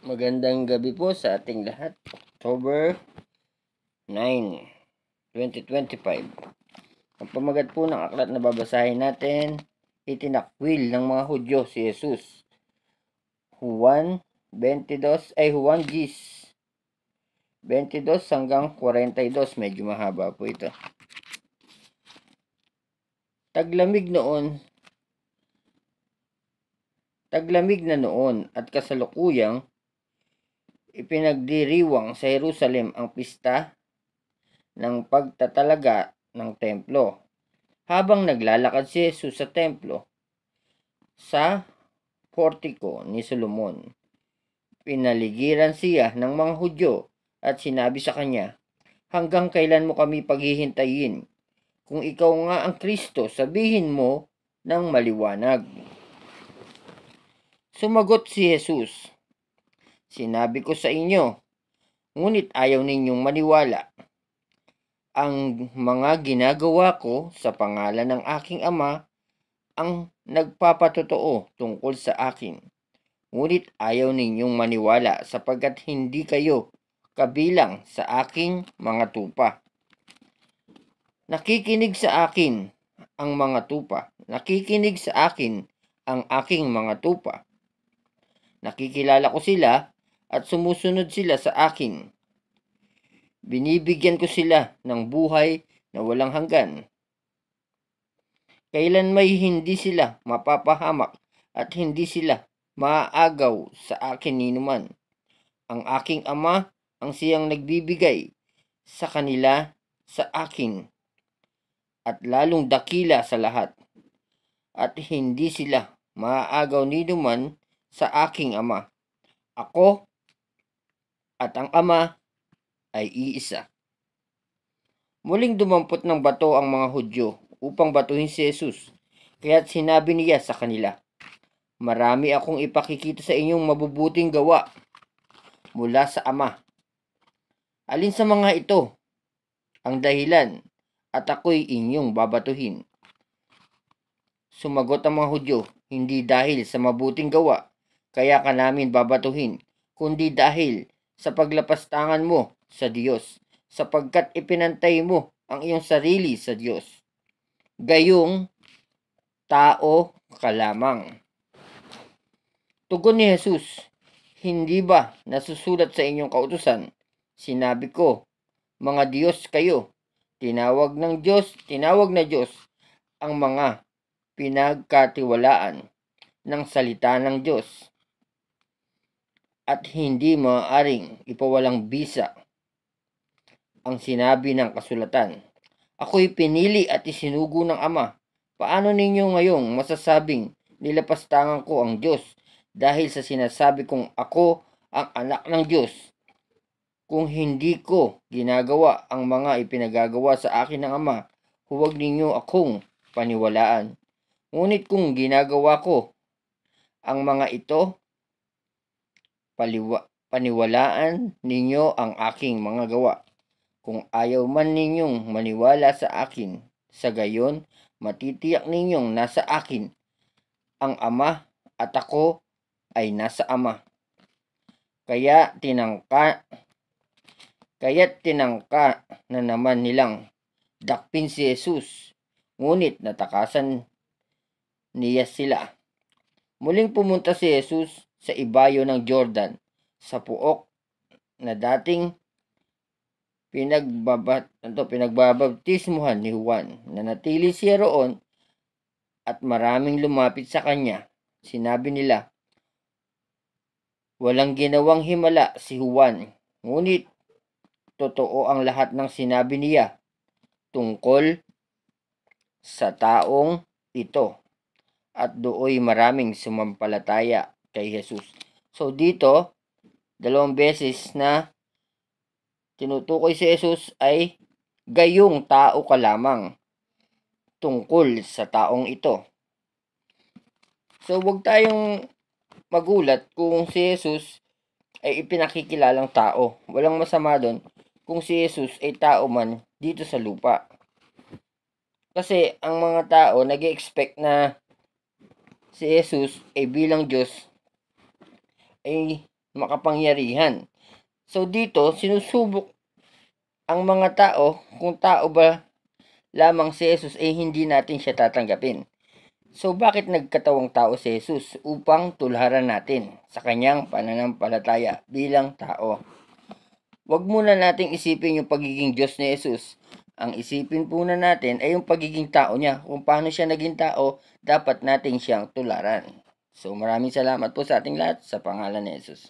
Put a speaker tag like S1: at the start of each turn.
S1: Magandang gabi po sa ating lahat. October 9, 2025. Ang pamagat po ng aklat na babasahin natin, itinakwil ng mga Hudyo si Jesus. Juan 22 hanggang 42, medyo mahaba po ito. Taglamig na noon at kasalukuyang ipinagdiriwang sa Jerusalem ang pista ng pagtatalaga ng templo. Habang naglalakad si Jesus sa templo, sa portiko ni Solomon, pinaligiran siya ng mga Hudyo at sinabi sa kanya, "Hanggang kailan mo kami paghihintayin? Kung ikaw nga ang Kristo, sabihin mo ng maliwanag." Sumagot si Jesus, "Sinabi ko sa inyo, ngunit ayaw ninyong maniwala. Ang mga ginagawa ko sa pangalan ng aking Ama ang nagpapatotoo tungkol sa akin. Ngunit ayaw ninyong maniwala sapagkat hindi kayo kabilang sa aking mga tupa. Nakikinig sa akin ang mga tupa. Nakikinig sa akin ang aking mga tupa. Nakikilala ko sila at sumusunod sila sa akin. Binibigyan ko sila ng buhay na walang hanggan. Kailan may hindi sila mapapahamak at hindi sila maaagaw sa akin ninuman. Ang aking Ama ang siyang nagbibigay sa kanila sa akin at lalong dakila sa lahat. At hindi sila maaagaw ninuman sa aking Ama. Ako at ang Ama ay iisa." Muling dumampot ng bato ang mga Hudyo upang batuhin si Jesus. Kaya't sinabi niya sa kanila, "Marami akong ipakikita sa inyong mabubuting gawa mula sa Ama. Alin sa mga ito ang dahilan at ako'y inyong babatuhin?" Sumagot ang mga Hudyo, "Hindi dahil sa mabuting gawa kaya ka namin babatuhin, kundi dahil sa paglapastangan mo sa Diyos, sapagkat ipinantay mo ang iyong sarili sa Diyos. Gayong tao ka lamang." Tugon ni Jesus, "Hindi ba nasusulat sa inyong kautusan? Sinabi ko, mga Diyos kayo. Tinawag na Diyos ang mga pinagkatiwalaan ng salita ng Diyos at hindi maaaring ipawalang bisa ang sinabi ng kasulatan. Ako'y pinili at isinugo ng Ama. Paano ninyo ngayong masasabing nilapastangan ko ang Diyos dahil sa sinasabi kong ako ang anak ng Diyos? Kung hindi ko ginagawa ang mga ipinagagawa sa akin ng Ama, huwag ninyo akong paniwalaan. Ngunit kung ginagawa ko ang mga ito, paniwalaan ninyo ang aking mga gawa. Kung ayaw man ninyong maniwala sa akin, sa gayon, matitiyak ninyong nasa akin ang Ama at ako ay nasa Ama. Kaya't tinangka na naman nilang dakpin si Jesus, ngunit natakasan niya sila. Muling pumunta si Jesus sa ibayo ng Jordan, sa puok na dating pinagbabaptismuhan ni Juan. Nanatili siya roon at maraming lumapit sa kanya. Sinabi nila, "Walang ginawang himala si Juan, ngunit totoo ang lahat ng sinabi niya tungkol sa taong ito." At dooy maraming sumampalataya kay Jesus. So dito, dalawang beses na tinutukoy si Jesus ay gayong tao ka lamang tungkol sa taong ito. So wag tayong magulat kung si Jesus ay ipinakikilalang tao. Walang masama doon kung si Jesus ay tao man dito sa lupa. Kasi ang mga tao nag-expect na si Jesus ay bilang Diyos ay makapangyarihan. So dito, sinusubok ang mga tao kung tao ba lamang si Jesus ay hindi natin siya tatanggapin. So bakit nagkatawang tao si Jesus? Upang tularan natin sa kanyang pananampalataya bilang tao. Huwag muna nating isipin yung pagiging Diyos ni Jesus. Ang isipin muna natin ay yung pagiging tao niya. Kung paano siya naging tao, dapat natin siyang tularan. So maraming salamat po sa ating lahat sa pangalan ni Jesus.